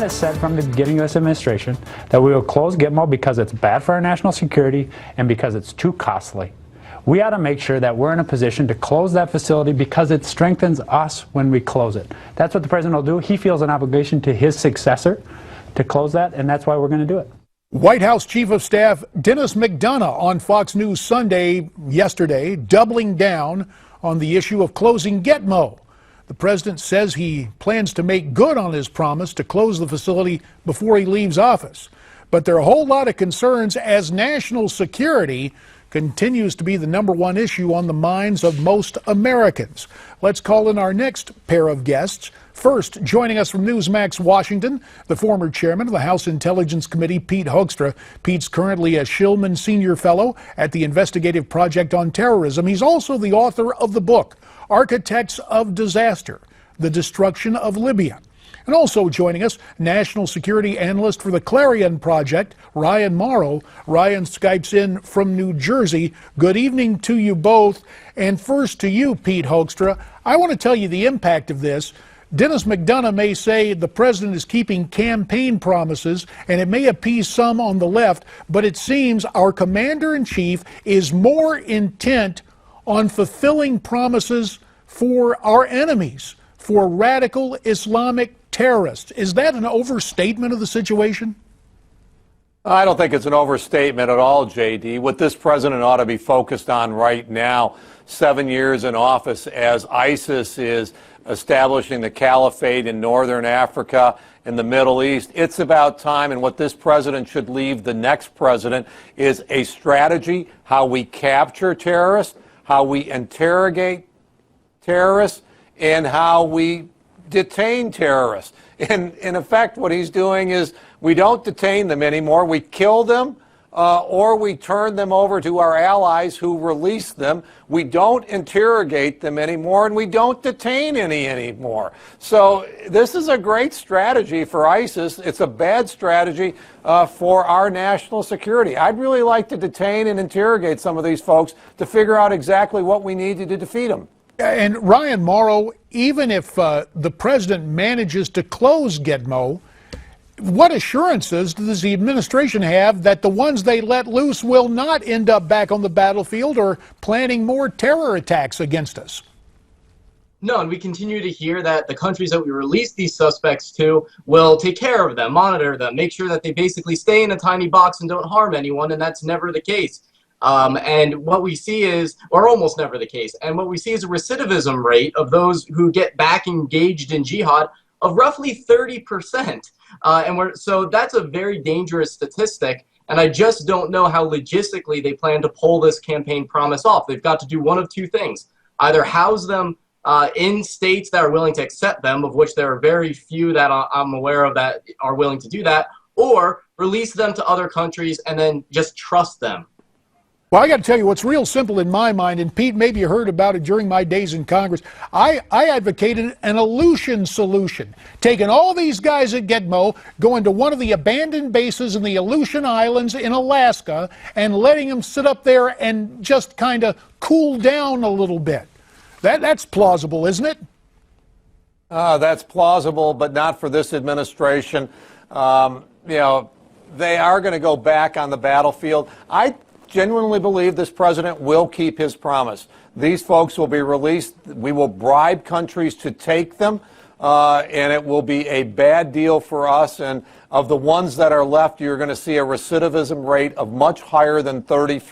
president has said from the beginning of this administration that we will close Gitmo because it's bad for our national security and because it's too costly. We ought to make sure that we're in a position to close that facility because it strengthens us when we close it. That's what the president will do. He feels an obligation to his successor to close that, and that's why we're going to do it. White House Chief of Staff Dennis McDonough on Fox News Sunday yesterday, doubling down on the issue of closing Gitmo. The president says he plans to make good on his promise to close the facility before he leaves office. But there are a whole lot of concerns as national security continues to be the #1 issue on the minds of most Americans. Let's call in our next pair of guests. First, joining us from Newsmax Washington, the former chairman of the House Intelligence Committee, Pete Hoekstra. Pete's currently a Shillman Senior Fellow at the Investigative Project on Terrorism. He's also the author of the book, Architects of Disaster, The Destruction of Libya. And also joining us, national security analyst for the Clarion Project, Ryan Mauro. Ryan Skypes in from New Jersey. Good evening to you both. And first to you, Pete Hoekstra. I want to tell you the impact of this. Dennis McDonough may say the president is keeping campaign promises, and it may appease some on the left, but it seems our commander-in-chief is more intent on fulfilling promises for our enemies, for radical Islamic terrorists. Is that an overstatement of the situation? I don't think it's an overstatement at all, J.D. What this president ought to be focused on right now, 7 years in office, as ISIS is establishing the caliphate in northern Africa and the Middle East. It's about time, and what this president should leave the next president is a strategy, how we capture terrorists, how we interrogate terrorists, and how we detain terrorists. And in effect, what he's doing is we don't detain them anymore. We kill them, or we turn them over to our allies who release them. We don't interrogate them anymore, and we don't detain any anymore. So this is a great strategy for ISIS. It's a bad strategy for our national security. I'd really like to detain and interrogate some of these folks to figure out exactly what we need to defeat them. And Ryan Mauro, even if the president manages to close Gitmo, what assurances does the administration have that the ones they let loose will not end up back on the battlefield or planning more terror attacks against us? No, and we continue to hear that the countries that we release these suspects to will take care of them, monitor them, make sure that they basically stay in a tiny box and don't harm anyone, and that's never the case. And what we see is, or almost never the case, and what we see is a recidivism rate of those who get back engaged in jihad of roughly 30%. So that's a very dangerous statistic, and I just don't know how logistically they plan to pull this campaign promise off. They've got to do one of two things. Either house them in states that are willing to accept them, of which there are very few that I'm aware of that are willing to do that, or release them to other countries and then just trust them. Well, I got to tell you what's real simple in my mind, and Pete, maybe you heard about it during my days in Congress. I advocated an Aleutian solution, taking all these guys at Gitmo, going to one of the abandoned bases in the Aleutian Islands in Alaska, and letting them sit up there and just kind of cool down a little bit. That's plausible, isn't it? That's plausible, but not for this administration. They are going to go back on the battlefield. I genuinely believe this president will keep his promise. These folks will be released. We will bribe countries to take them, and it will be a bad deal for us. And of the ones that are left, you're going to see a recidivism rate of much higher than 30%.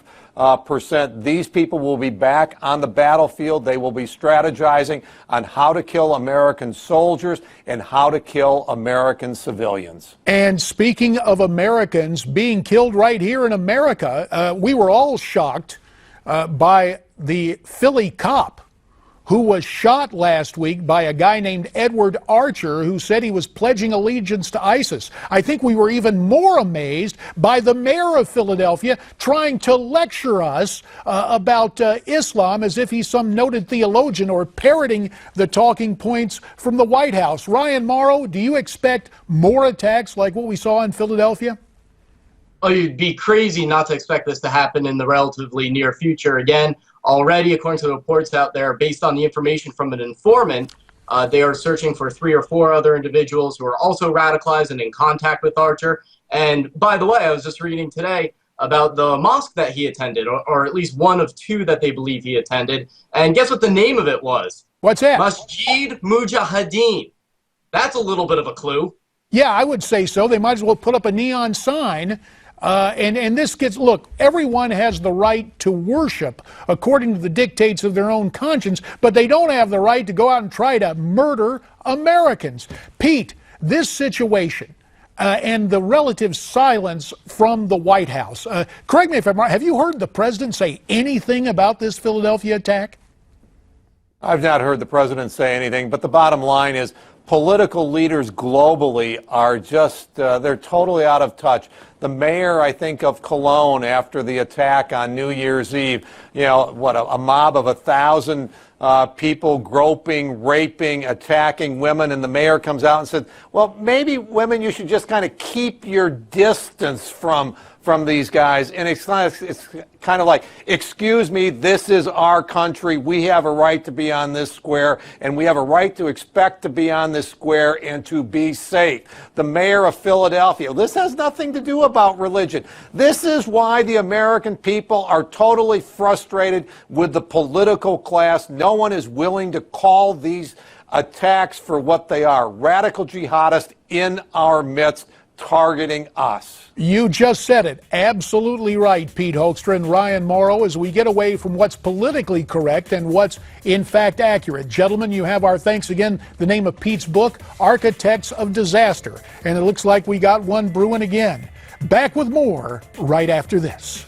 These people will be back on the battlefield. They will be strategizing on how to kill American soldiers and how to kill American civilians. And speaking of Americans being killed right here in America, we were all shocked by the Philly cop who was shot last week by a guy named Edward Archer, who said he was pledging allegiance to ISIS. I think we were even more amazed by the mayor of Philadelphia trying to lecture us about Islam as if he's some noted theologian, or parroting the talking points from the White House. Ryan Mauro, do you expect more attacks like what we saw in Philadelphia? Oh, you'd be crazy not to expect this to happen in the relatively near future again. Already, according to the reports out there, based on the information from an informant, They are searching for 3 or 4 other individuals who are also radicalized and in contact with Archer. And by the way, I was just reading today about the mosque that he attended, or at least one of 2 that they believe he attended. And guess what the name of it was? What's that? Masjid Mujahideen. That's a little bit of a clue. Yeah, I would say so. They might as well put up a neon sign. And this gets, look, everyone has the right to worship according to the dictates of their own conscience, but they don't have the right to go out and try to murder Americans. Pete, this situation and the relative silence from the White House. Correct me if I'm wrong, have you heard the president say anything about this Philadelphia attack? I've not heard the president say anything, but the bottom line is political leaders globally are just, they're totally out of touch. The mayor, I think, of Cologne after the attack on New Year's Eve, you know, what, a mob of 1,000 people groping, raping, attacking women, and the mayor comes out and said, well, maybe women, you should just kind of keep your distance from these guys. And it's kind of like, excuse me, this is our country. We have a right to be on this square, and we have a right to expect to be on this square and to be safe. The mayor of Philadelphia, this has nothing to do about religion. This is why the American people are totally frustrated with the political class. No one is willing to call these attacks for what they are. Radical jihadists in our midst, targeting us. You just said it. Absolutely right, Pete Hoekstra and Ryan Mauro, as we get away from what's politically correct and what's in fact accurate. Gentlemen, you have our thanks again. The name of Pete's book, Architects of Disaster. And it looks like we got one brewing again. Back with more right after this.